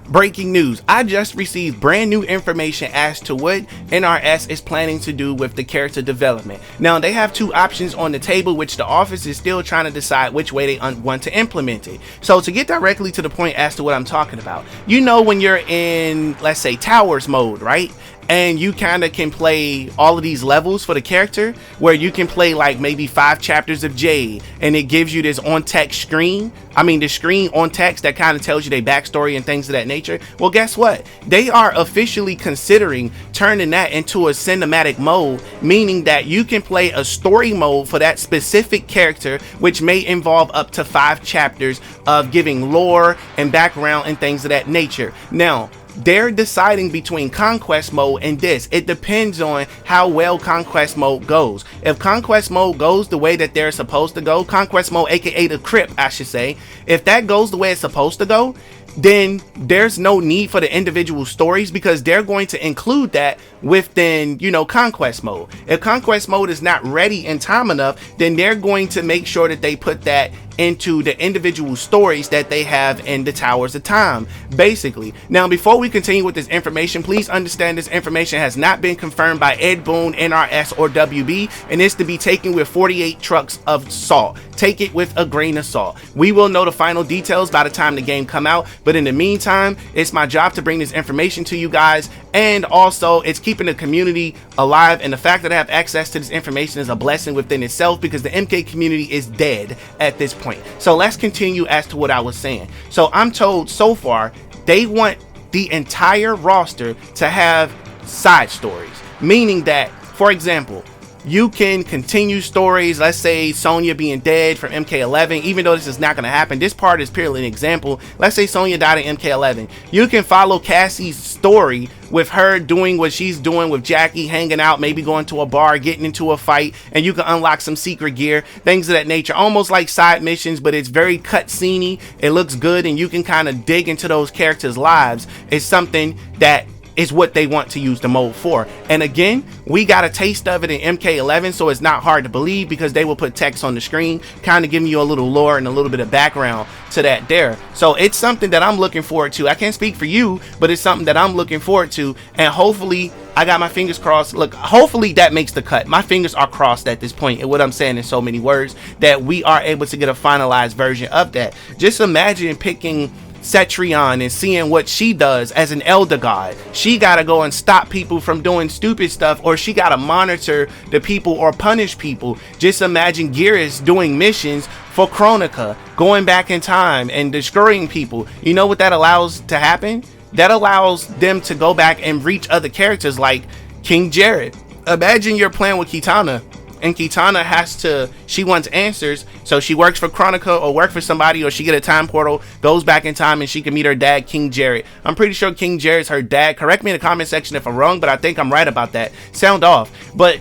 Breaking news, I just received brand new information as to what NRS is planning to do with the character development. Now, they have two options on the table, which the office is still trying to decide which way they want to implement it. So to get directly to the point as to what I'm talking about, you know, when you're in, let's say, Towers mode, right? And you kind of can play all of these levels for the character, where you can play like maybe 5 chapters of Jade, and it gives you this on text screen. I mean, the screen on text that kind of tells you their backstory and things of that nature. Well, guess what? They are officially considering turning that into a cinematic mode, meaning that you can play a story mode for that specific character, which may involve up to 5 chapters of giving lore and background and things of that nature. Now, they're deciding between Conquest mode and this. It depends on how well Conquest mode goes. If Conquest mode goes the way that they're supposed to go, Conquest mode, aka the KRYPT, I should say, if that goes the way it's supposed to go, then there's no need for the individual stories, because they're going to include that within, you know, Conquest mode. If Conquest mode is not ready in time enough, then they're going to make sure that they put that into the individual stories that they have in the Towers of Time, basically. Now, before we continue with this information, please understand this information has not been confirmed by Ed Boon, NRS, or WB, and it's to be taken with 48 trucks of salt. Take it with a grain of salt. We will know the final details by the time the game come out, but in the meantime, it's my job to bring this information to you guys, and also it's keeping the community alive, and the fact that I have access to this information is a blessing within itself, because the MK community is dead at this point. So let's continue as to what I was saying. So I'm told so far they want the entire roster to have side stories, meaning that, for example, you can continue stories, let's say Sonya being dead from MK11, even though this is not going to happen. This part is purely an example. Let's say Sonya died in MK11. You can follow Cassie's story with her doing what she's doing with Jackie, hanging out, maybe going to a bar, getting into a fight, and you can unlock some secret gear, things of that nature, almost like side missions, but it's very cutscene-y. It looks good, and you can kind of dig into those characters' lives. It's something that is what they want to use the mode for. And again, we got a taste of it in MK11, so it's not hard to believe, because they will put text on the screen, kind of giving you a little lore and a little bit of background to that there. So it's something that I'm looking forward to. I can't speak for you, but it's something that I'm looking forward to, and hopefully I got my fingers crossed. Look, hopefully that makes the cut. My fingers are crossed at this point, and what I'm saying in so many words, that we are able to get a finalized version of that. Just imagine picking Cetrion and seeing what she does as an elder god. She gotta go and stop people from doing stupid stuff, or she gotta monitor the people or punish people. Just imagine Geras doing missions for Kronika, going back in time and destroying people. You know what that allows to happen? That allows them to go back and reach other characters like King Jared. Imagine you're playing with Kitana, and Kitana she wants answers, so she works for Kronika or work for somebody, or she get a time portal, goes back in time, and she can meet her dad, King Jared. I'm pretty sure King Jared's her dad. Correct me in the comment section if I'm wrong, but I think I'm right about that. Sound off. But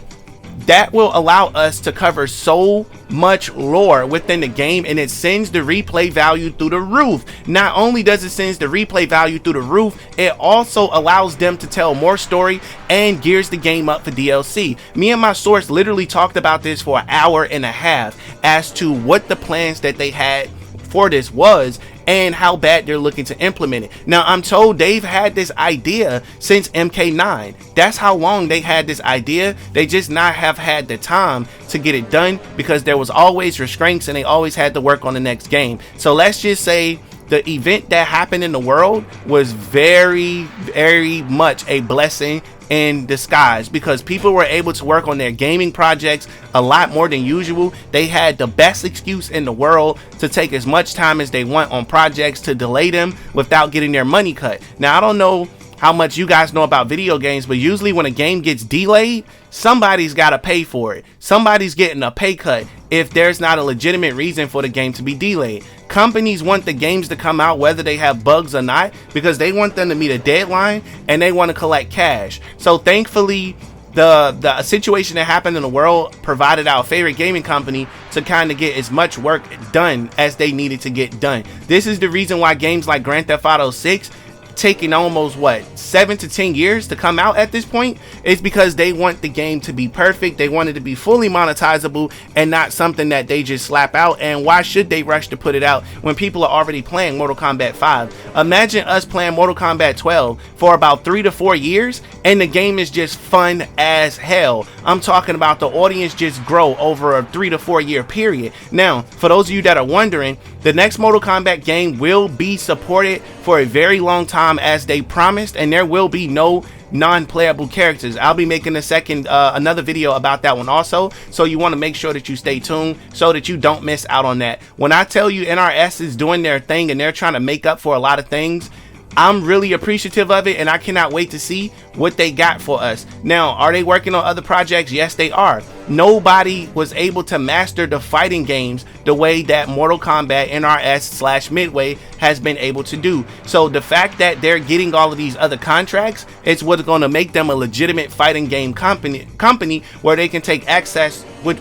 that will allow us to cover so much lore within the game, and it sends the replay value through the roof. Not only does it send the replay value through the roof, it also allows them to tell more story and gears the game up for DLC. Me and my source literally talked about this for an hour and a half as to what the plans that they had for this was, and how bad they're looking to implement it. Now, I'm told they've had this idea since MK9. That's how long they had this idea. They just not have had the time to get it done, because there was always restraints, and they always had to work on the next game. So let's just say the event that happened in the world was very, very much a blessing in disguise, because people were able to work on their gaming projects a lot more than usual. They had the best excuse in the world to take as much time as they want on projects, to delay them without getting their money cut. Now, I don't know how much you guys know about video games, but usually when a game gets delayed, somebody's got to pay for it. Somebody's getting a pay cut if there's not a legitimate reason for the game to be delayed. Companies want the games to come out whether they have bugs or not, because they want them to meet a deadline, and they want to collect cash. So thankfully, the situation that happened in the world provided our favorite gaming company to kind of get as much work done as they needed to get done. This is the reason why games like Grand Theft Auto 6 taking almost what 7 to 10 years to come out at this point, is because they want the game to be perfect. They want it to be fully monetizable and not something that they just slap out. And why should they rush to put it out when people are already playing Mortal Kombat 5? Imagine us playing Mortal Kombat 12 for about 3 to 4 years and the game is just fun as hell. I'm talking about the audience just grow over a 3 to 4 year period. Now, for those of you that are wondering, the next Mortal Kombat game will be supported for a very long time as they promised, and there will be no non-playable characters. I'll be making another video about that one also, so you want to make sure that you stay tuned so that you don't miss out on that. When I tell you NRS is doing their thing and they're trying to make up for a lot of things, I'm really appreciative of it, and I cannot wait to see what they got for us. Now, are they working on other projects? Yes, they are. Nobody was able to master the fighting games the way that Mortal Kombat NRS / Midway has been able to do. So the fact that they're getting all of these other contracts is what's going to make them a legitimate fighting game company where they can take access with,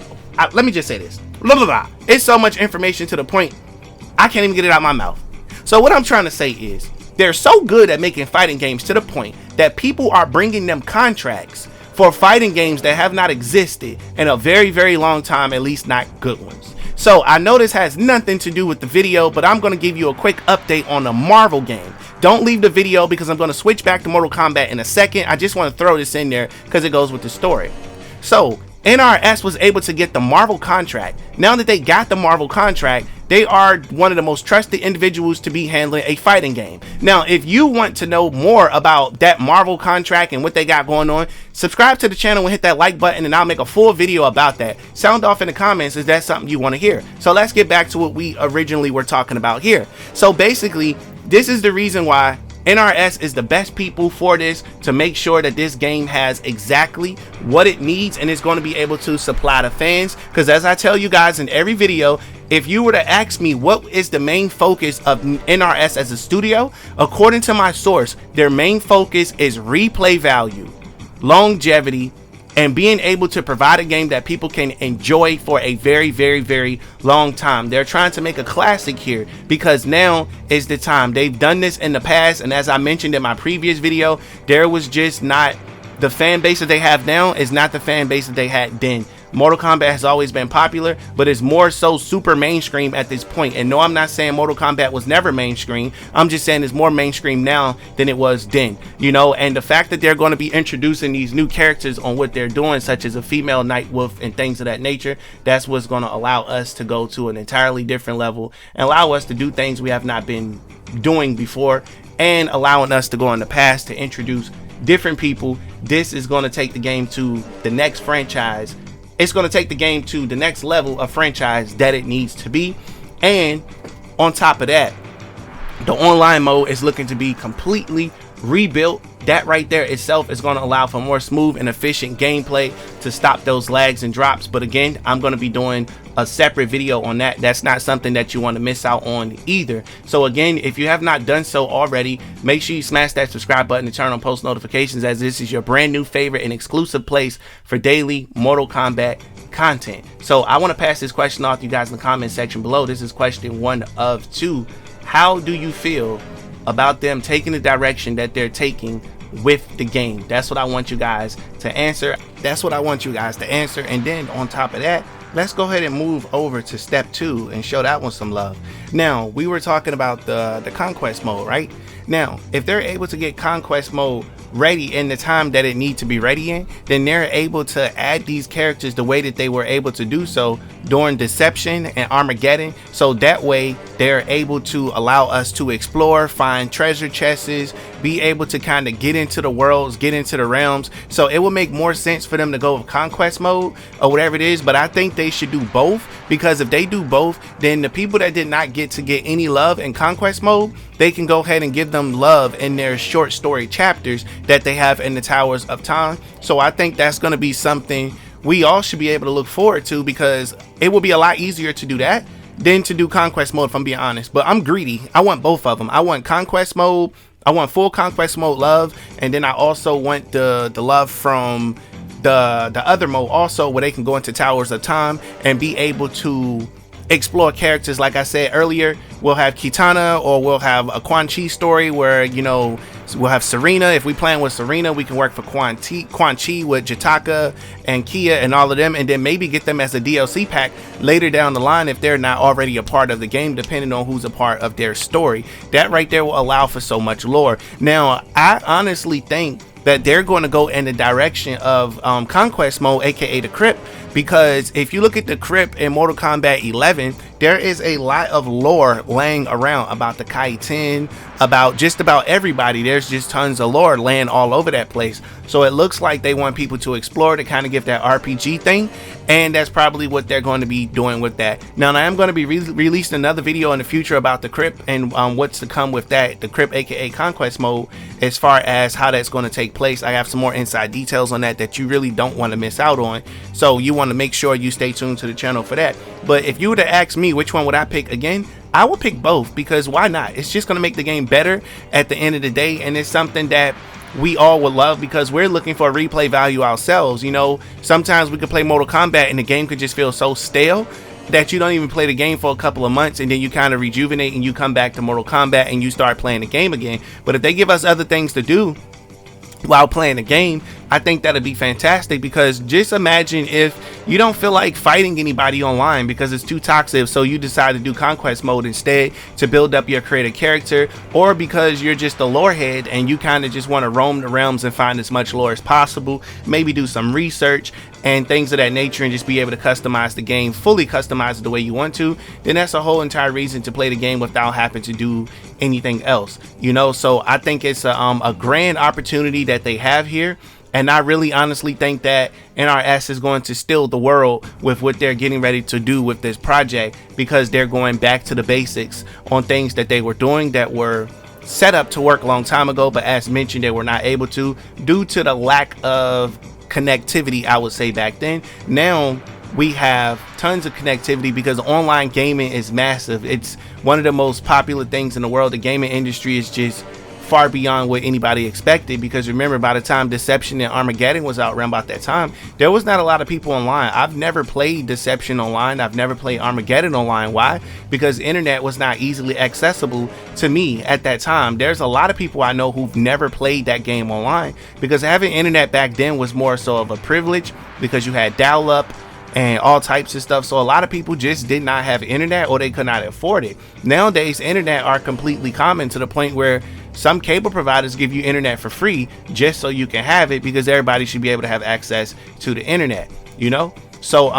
let me just say this, blah, blah, blah. It's so much information to the point I can't even get it out my mouth. So what I'm trying to say is, they're so good at making fighting games to the point that people are bringing them contracts for fighting games that have not existed in a very, very long time, at least not good ones. So I know this has nothing to do with the video, but I'm going to give you a quick update on the Marvel game. Don't leave the video because I'm going to switch back to Mortal Kombat in a second. I just want to throw this in there because it goes with the story. So NRS was able to get the Marvel contract. Now that they got the Marvel contract, they are one of the most trusted individuals to be handling a fighting game. Now, if you want to know more about that Marvel contract and what they got going on, subscribe to the channel and hit that like button, and I'll make a full video about that. Sound off in the comments if that's something you want to hear. So let's get back to what we originally were talking about here. So basically, this is the reason why NRS is the best people for this, to make sure that this game has exactly what it needs and it's going to be able to supply the fans. Because as I tell you guys in every video, if you were to ask me what is the main focus of NRS as a studio, according to my source, their main focus is replay value, longevity, and being able to provide a game that people can enjoy for a very, very, very long time. They're trying to make a classic here because now is the time. They've done this in the past, and as I mentioned in my previous video, there was just not the fan base that they have now is not the fan base that they had then. Mortal Kombat has always been popular, but it's more so super mainstream at this point. And no, I'm not saying Mortal Kombat was never mainstream. I'm just saying it's more mainstream now than it was then, you know. And the fact that they're going to be introducing these new characters on what they're doing, such as a female Night Wolf and things of that nature, that's what's going to allow us to go to an entirely different level and allow us to do things we have not been doing before, and allowing us to go in the past to introduce different people. This is going to take the game to the next franchise. It's going to take the game to the next level of franchise that it needs to be. And on top of that, the online mode is looking to be completely rebuilt. That right there itself is going to allow for more smooth and efficient gameplay to stop those lags and drops. But again, I'm going to be doing a separate video on that. That's not something that you want to miss out on either. So again, if you have not done so already, make sure you smash that subscribe button and turn on post notifications, as this is your brand new favorite and exclusive place for daily Mortal Kombat content. So I want to pass this question off to you guys in the comment section below. This is question 1 of 2. How do you feel about them taking the direction that they're taking with the game? That's what I want you guys to answer. And then on top of that, let's go ahead and move over to step 2 and show that one some love. Now, we were talking about the conquest mode, right? Now, if they're able to get conquest mode ready in the time that it needs to be ready in, then they're able to add these characters the way that they were able to do so during Deception and Armageddon. So that way they're able to allow us to explore, find treasure chests, be able to kind of get into the worlds, get into the realms. So it will make more sense for them to go with conquest mode or whatever it is. But I think they should do both, because if they do both, then the people that did not get to get any love in conquest mode, they can go ahead and give them love in their short story chapters that they have in the Towers of Time. So I think that's going to be something we all should be able to look forward to, because it will be a lot easier to do that than to do conquest mode, if I'm being honest. But I'm greedy. I want both of them. I want conquest mode. I want full conquest mode love, and then I also want the love from the other mode also, where they can go into Towers of Time and be able to explore characters. Like I said earlier, we'll have Kitana, or we'll have a Quan Chi story where, you know, we'll have Serena. If we plan with Serena, we can work for Quan Chi with Jataka and Kia and all of them, and then maybe get them as a DLC pack later down the line if they're not already a part of the game, depending on who's a part of their story. That right there will allow for so much lore. Now, I honestly think that they're going to go in the direction of Conquest mode, aka the KRYPT, because if you look at the KRYPT in Mortal Kombat 11, there is a lot of lore laying around about the Kaiten, about just about everybody. There's just tons of lore laying all over that place. So it looks like they want people to explore, to kind of give that RPG thing, and that's probably what they're going to be doing with that. Now, I am going to be releasing another video in the future about the KRYPT and what's to come with that, the KRYPT aka Conquest mode, as far as how that's going to take place. I have some more inside details on that you really don't want to miss out on, so you want to make sure you stay tuned to the channel for that. But if you were to ask me which one would I pick, again, I would pick both, because why not? It's just going to make the game better at the end of the day, and it's something that we all would love, because we're looking for replay value ourselves. You know, sometimes we could play Mortal Kombat and the game could just feel so stale that you don't even play the game for a couple of months, and then you kind of rejuvenate and you come back to Mortal Kombat and you start playing the game again. But if they give us other things to do while playing the game, I think that'd be fantastic, because just imagine if you don't feel like fighting anybody online because it's too toxic, so you decide to do Conquest mode instead to build up your creative character, or because you're just a lore head and you kind of just want to roam the realms and find as much lore as possible, maybe do some research and things of that nature, and just be able to customize the game, fully customize it the way you want to, then that's a whole entire reason to play the game without having to do anything else, you know. So I think it's a grand opportunity that they have here. And I really honestly think that NRS is going to steal the world with what they're getting ready to do with this project, because they're going back to the basics on things that they were doing that were set up to work a long time ago, but as mentioned, they were not able to due to the lack of connectivity, I would say, back then. Now we have tons of connectivity because online gaming is massive. It's one of the most popular things in the world. The gaming industry is just far beyond what anybody expected, because remember, by the time Deception and Armageddon was out around about that time, there was not a lot of people online. I've never played Deception online. I've never played Armageddon online. Why? Because the internet was not easily accessible to me at that time. There's a lot of people I know who've never played that game online, because having internet back then was more so of a privilege, because you had dial-up and all types of stuff. So a lot of people just did not have internet, or they could not afford it. Nowadays, internet are completely common, to the point where some cable providers give you internet for free just so you can have it, because everybody should be able to have access to the internet, you know. So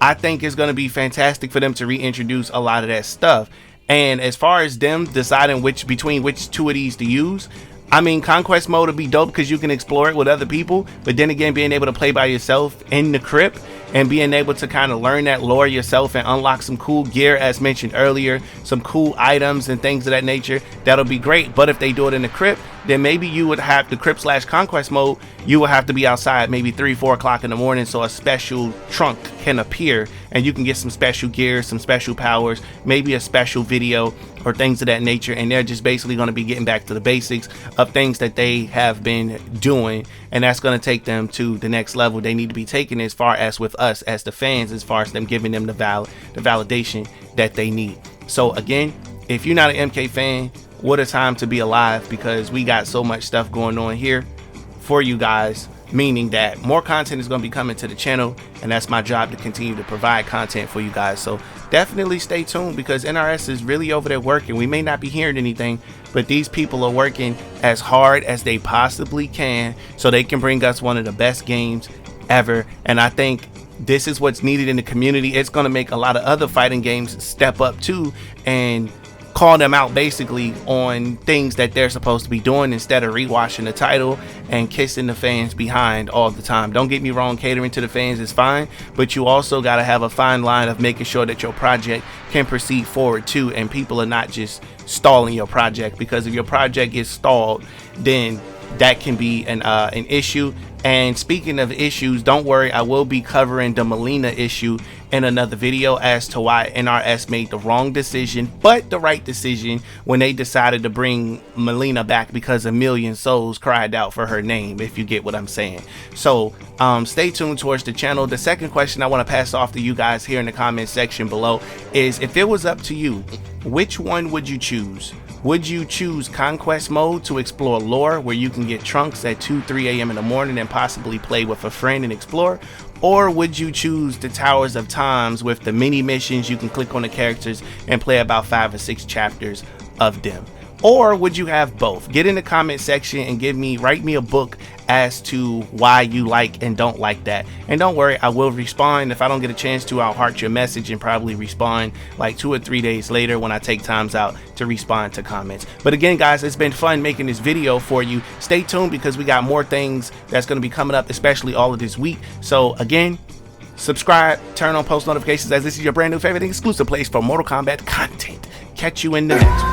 I think it's going to be fantastic for them to reintroduce a lot of that stuff. And as far as them deciding between which two of these to use, I mean, Conquest mode would be dope because you can explore it with other people, but then again, being able to play by yourself in the KRYPT and being able to kind of learn that lore yourself and unlock some cool gear, as mentioned earlier, some cool items and things of that nature, that'll be great. But if they do it in the KRYPT, then maybe you would have the KRYPT/Conquest mode, you will have to be outside maybe 3-4 o'clock in the morning, so a special trunk can appear and you can get some special gear, some special powers, maybe a special video or things of that nature. And they're just basically going to be getting back to the basics of things that they have been doing, and that's going to take them to the next level they need to be taking, as far as with us as the fans, as far as them giving them the validation that they need. So again, if you're not an MK fan, what a time to be alive, because we got so much stuff going on here for you guys, meaning that more content is going to be coming to the channel, and that's my job, to continue to provide content for you guys. So definitely stay tuned, because NRS is really over there working. We may not be hearing anything, but these people are working as hard as they possibly can so they can bring us one of the best games ever. And I think this is what's needed in the community. It's going to make a lot of other fighting games step up too and call them out basically on things that they're supposed to be doing, instead of rewashing the title and kissing the fans behind all the time. Don't get me wrong, catering to the fans is fine, but you also got to have a fine line of making sure that your project can proceed forward too, and people are not just stalling your project, because if your project gets stalled, then that can be an issue. And speaking of issues, don't worry, I will be covering the Melina issue in another video as to why NRS made the wrong decision, but the right decision when they decided to bring Melina back, because a million souls cried out for her name, if you get what I'm saying. So stay tuned towards the channel. The second question I want to pass off to you guys here in the comment section below is, if it was up to you, which one would you choose? Would you choose Conquest mode to explore lore, where you can get trunks at 2-3 a.m. in the morning and possibly play with a friend and explore? Or would you choose the Towers of Times with the mini missions? You can click on the characters and play about 5 or 6 chapters of them. Or would you have both? Get in the comment section and write me a book as to why you like and don't like that. And don't worry, I will respond. If I don't get a chance to, I'll heart your message and probably respond like 2 or 3 days later when I take times out to respond to comments. But again, guys, it's been fun making this video for you. Stay tuned, because we got more things that's going to be coming up, especially all of this week. So again, subscribe, turn on post notifications, as this is your brand new favorite exclusive place for Mortal Kombat content. Catch you in the next one.